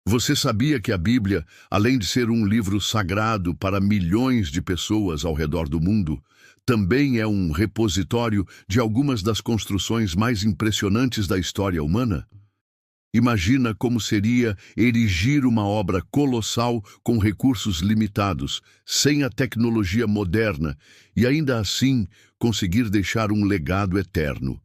Você sabia que a Bíblia, além de ser um livro sagrado para milhões de pessoas ao redor do mundo, também é um repositório de algumas das construções mais impressionantes da história humana? Imagina como seria erigir uma obra colossal com recursos limitados, sem a tecnologia moderna, e ainda assim conseguir deixar um legado eterno.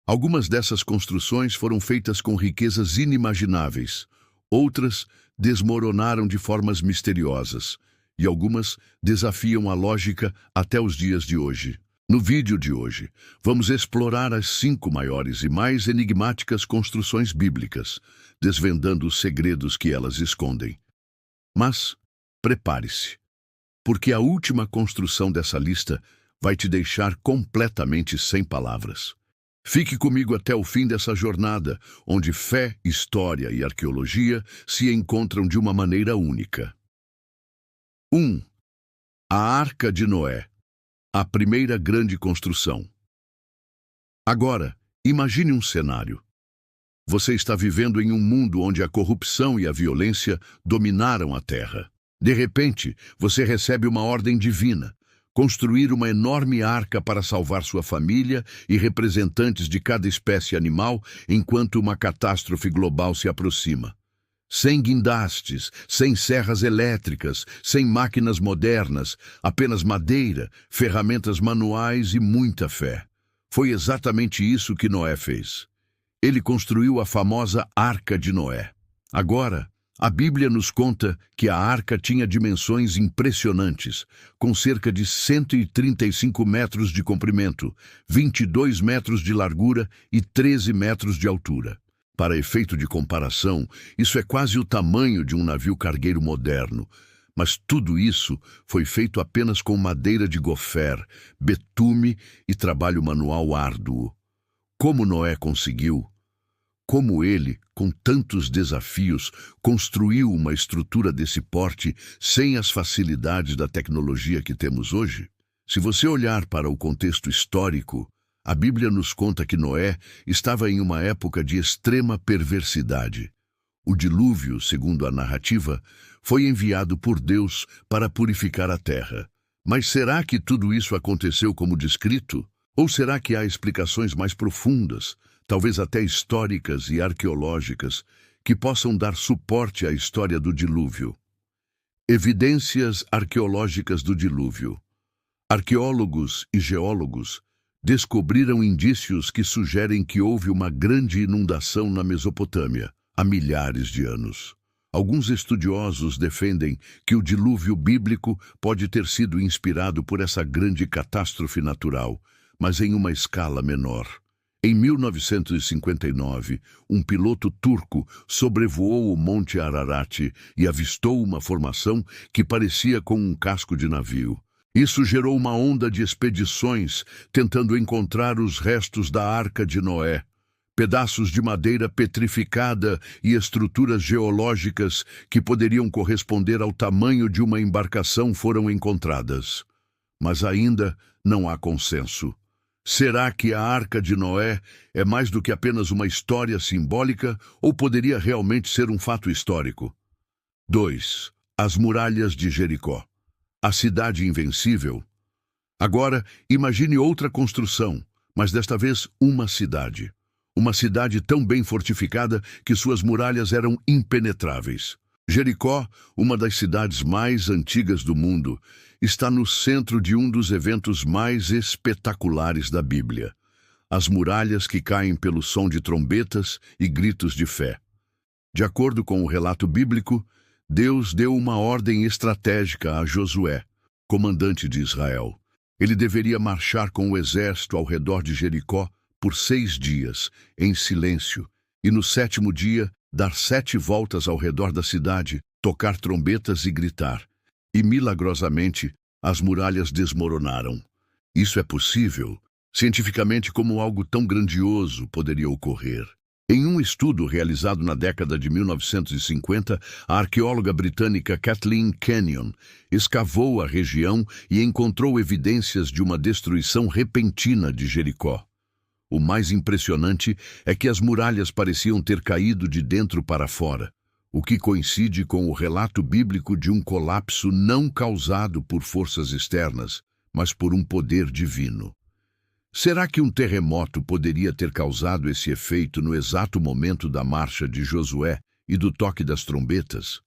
Algumas dessas construções foram feitas com riquezas inimagináveis. Outras desmoronaram de formas misteriosas, e algumas desafiam a lógica até os dias de hoje. No vídeo de hoje, vamos explorar as 5 maiores e mais enigmáticas construções bíblicas, desvendando os segredos que elas escondem. Mas, prepare-se, porque a última construção dessa lista vai te deixar completamente sem palavras. Fique comigo até o fim dessa jornada, onde fé, história e arqueologia se encontram de uma maneira única. 1. A Arca de Noé, a primeira grande construção. Agora, imagine um cenário. Você está vivendo em um mundo onde a corrupção e a violência dominaram a Terra. De repente, você recebe uma ordem divina: construir uma enorme arca para salvar sua família e representantes de cada espécie animal enquanto uma catástrofe global se aproxima. Sem guindastes, sem serras elétricas, sem máquinas modernas, apenas madeira, ferramentas manuais e muita fé. Foi exatamente isso que Noé fez. Ele construiu a famosa Arca de Noé. Agora, a Bíblia nos conta que a arca tinha dimensões impressionantes, com cerca de 135 metros de comprimento, 22 metros de largura e 13 metros de altura. Para efeito de comparação, isso é quase o tamanho de um navio cargueiro moderno. Mas tudo isso foi feito apenas com madeira de gofer, betume e trabalho manual árduo. Como Noé conseguiu? Como ele, com tantos desafios, construiu uma estrutura desse porte sem as facilidades da tecnologia que temos hoje? Se você olhar para o contexto histórico, a Bíblia nos conta que Noé estava em uma época de extrema perversidade. O dilúvio, segundo a narrativa, foi enviado por Deus para purificar a terra. Mas será que tudo isso aconteceu como descrito? Ou será que há explicações mais profundas, talvez até históricas e arqueológicas, que possam dar suporte à história do dilúvio? Evidências arqueológicas do dilúvio. Arqueólogos e geólogos descobriram indícios que sugerem que houve uma grande inundação na Mesopotâmia há milhares de anos. Alguns estudiosos defendem que o dilúvio bíblico pode ter sido inspirado por essa grande catástrofe natural, mas em uma escala menor. Em 1959, um piloto turco sobrevoou o Monte Ararat e avistou uma formação que parecia com um casco de navio. Isso gerou uma onda de expedições tentando encontrar os restos da Arca de Noé. Pedaços de madeira petrificada e estruturas geológicas que poderiam corresponder ao tamanho de uma embarcação foram encontradas. Mas ainda não há consenso. Será que a Arca de Noé é mais do que apenas uma história simbólica ou poderia realmente ser um fato histórico? 2. As Muralhas de Jericó. A cidade invencível. Agora, imagine outra construção, mas desta vez uma cidade. Uma cidade tão bem fortificada que suas muralhas eram impenetráveis. Jericó, uma das cidades mais antigas do mundo, está no centro de um dos eventos mais espetaculares da Bíblia. As muralhas que caem pelo som de trombetas e gritos de fé. De acordo com o relato bíblico, Deus deu uma ordem estratégica a Josué, comandante de Israel. Ele deveria marchar com o exército ao redor de Jericó por 6 dias, em silêncio, e no 7º dia, dar 7 voltas ao redor da cidade, tocar trombetas e gritar. E, milagrosamente, as muralhas desmoronaram. Isso é possível, cientificamente, como algo tão grandioso poderia ocorrer. Em um estudo realizado na década de 1950, a arqueóloga britânica Kathleen Kenyon escavou a região e encontrou evidências de uma destruição repentina de Jericó. O mais impressionante é que as muralhas pareciam ter caído de dentro para fora. o que coincide com o relato bíblico de um colapso não causado por forças externas, mas por um poder divino. Será que um terremoto poderia ter causado esse efeito no exato momento da marcha de Josué e do toque das trombetas?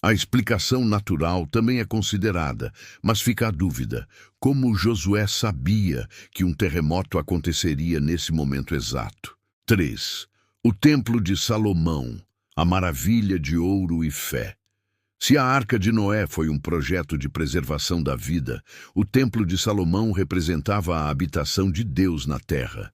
A explicação natural também é considerada, mas fica a dúvida: como Josué sabia que um terremoto aconteceria nesse momento exato? 3. O Templo de Salomão, a maravilha de ouro e fé. Se a Arca de Noé foi um projeto de preservação da vida, o Templo de Salomão representava a habitação de Deus na terra.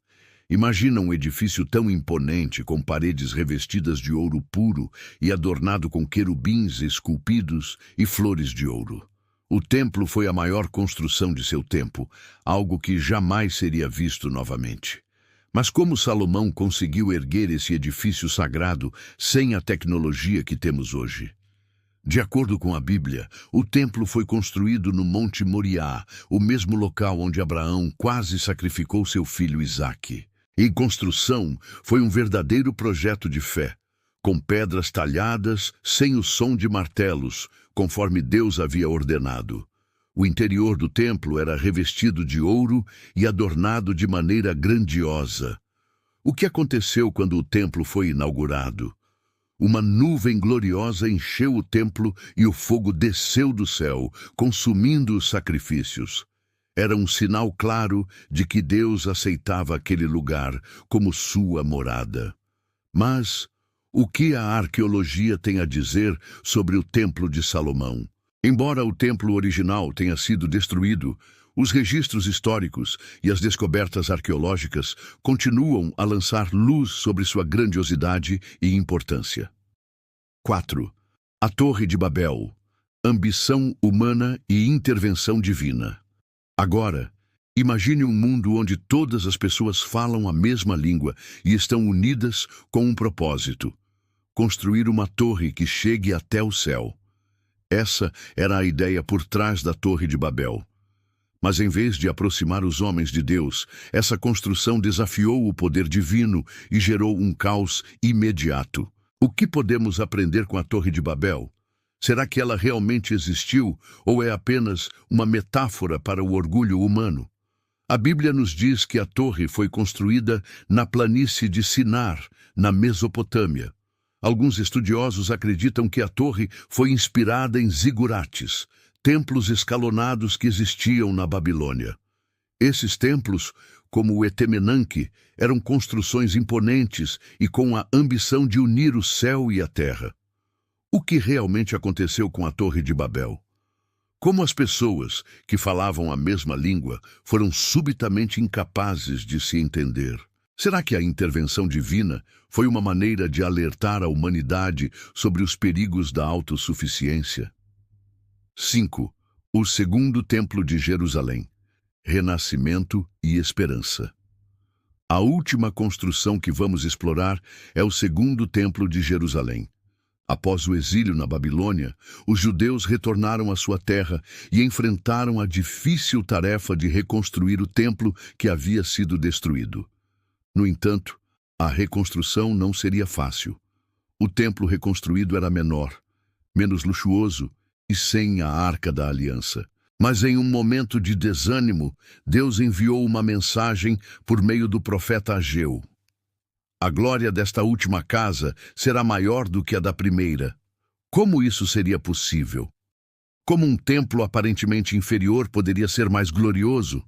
Imagina um edifício tão imponente, com paredes revestidas de ouro puro e adornado com querubins esculpidos e flores de ouro. O templo foi a maior construção de seu tempo, algo que jamais seria visto novamente. Mas como Salomão conseguiu erguer esse edifício sagrado sem a tecnologia que temos hoje? De acordo com a Bíblia, o templo foi construído no Monte Moriá, o mesmo local onde Abraão quase sacrificou seu filho Isaque. Em construção, foi um verdadeiro projeto de fé, com pedras talhadas, sem o som de martelos, conforme Deus havia ordenado. O interior do templo era revestido de ouro e adornado de maneira grandiosa. O que aconteceu quando o templo foi inaugurado? Uma nuvem gloriosa encheu o templo e o fogo desceu do céu, consumindo os sacrifícios. Era um sinal claro de que Deus aceitava aquele lugar como sua morada. Mas o que a arqueologia tem a dizer sobre o Templo de Salomão? Embora o templo original tenha sido destruído, os registros históricos e as descobertas arqueológicas continuam a lançar luz sobre sua grandiosidade e importância. 4. A Torre de Babel. Ambição humana e intervenção divina. Agora, imagine um mundo onde todas as pessoas falam a mesma língua e estão unidas com um propósito: construir uma torre que chegue até o céu. Essa era a ideia por trás da Torre de Babel. Mas em vez de aproximar os homens de Deus, essa construção desafiou o poder divino e gerou um caos imediato. O que podemos aprender com a Torre de Babel? Será que ela realmente existiu ou é apenas uma metáfora para o orgulho humano? A Bíblia nos diz que a torre foi construída na planície de Sinar, na Mesopotâmia. Alguns estudiosos acreditam que a torre foi inspirada em zigurates, templos escalonados que existiam na Babilônia. Esses templos, como o Etemenanque, eram construções imponentes e com a ambição de unir o céu e a terra. O que realmente aconteceu com a Torre de Babel? Como as pessoas que falavam a mesma língua foram subitamente incapazes de se entender? Será que a intervenção divina foi uma maneira de alertar a humanidade sobre os perigos da autossuficiência? 5. O Segundo Templo de Jerusalém. Renascimento e esperança. A última construção que vamos explorar é o Segundo Templo de Jerusalém. Após o exílio na Babilônia, os judeus retornaram à sua terra e enfrentaram a difícil tarefa de reconstruir o templo que havia sido destruído. No entanto, a reconstrução não seria fácil. O templo reconstruído era menor, menos luxuoso e sem a Arca da Aliança. Mas em um momento de desânimo, Deus enviou uma mensagem por meio do profeta Ageu. A glória desta última casa será maior do que a da primeira. Como isso seria possível? Como um templo aparentemente inferior poderia ser mais glorioso?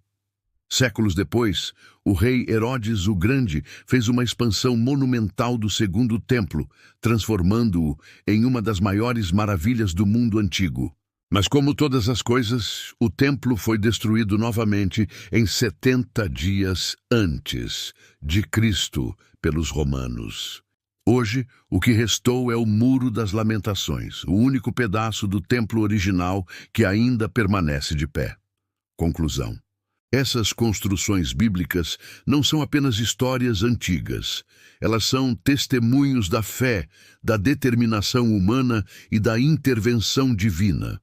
Séculos depois, o rei Herodes o Grande fez uma expansão monumental do Segundo Templo, transformando-o em uma das maiores maravilhas do mundo antigo. Mas como todas as coisas, o templo foi destruído novamente em 70 dias antes de Cristo pelos romanos. Hoje, o que restou é o Muro das Lamentações, o único pedaço do templo original que ainda permanece de pé. Conclusão. Essas construções bíblicas não são apenas histórias antigas. Elas são testemunhos da fé, da determinação humana e da intervenção divina.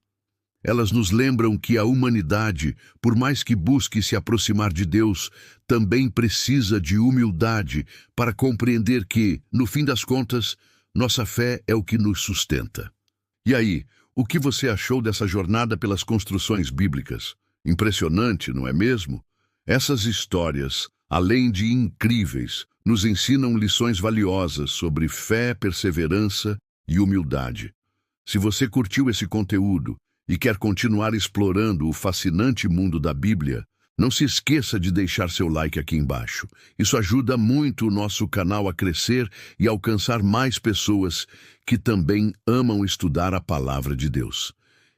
Elas nos lembram que a humanidade, por mais que busque se aproximar de Deus, também precisa de humildade para compreender que, no fim das contas, Nossa fé é o que nos sustenta. E aí, o que você achou dessa jornada pelas construções bíblicas? Impressionante, não é mesmo? Essas histórias, além de incríveis, nos ensinam lições valiosas sobre fé, perseverança e humildade. Se você curtiu esse conteúdo e quer continuar explorando o fascinante mundo da Bíblia, não se esqueça de deixar seu like aqui embaixo. Isso ajuda muito o nosso canal a crescer e alcançar mais pessoas que também amam estudar a palavra de Deus.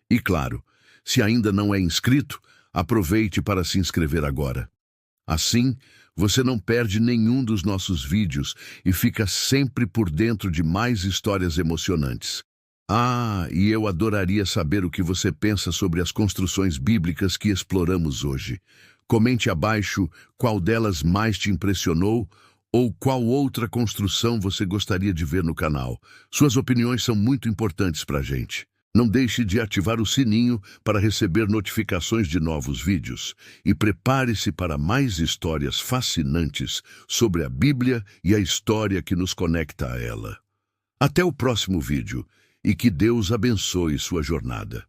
E claro, se ainda não é inscrito, aproveite para se inscrever agora. Assim, você não perde nenhum dos nossos vídeos e fica sempre por dentro de mais histórias emocionantes. Ah, e eu adoraria saber o que você pensa sobre as construções bíblicas que exploramos hoje. Comente abaixo qual delas mais te impressionou ou qual outra construção você gostaria de ver no canal. Suas opiniões são muito importantes para a gente. Não deixe de ativar o sininho para receber notificações de novos vídeos. E prepare-se para mais histórias fascinantes sobre a Bíblia e a história que nos conecta a ela. Até o próximo vídeo e que Deus abençoe sua jornada.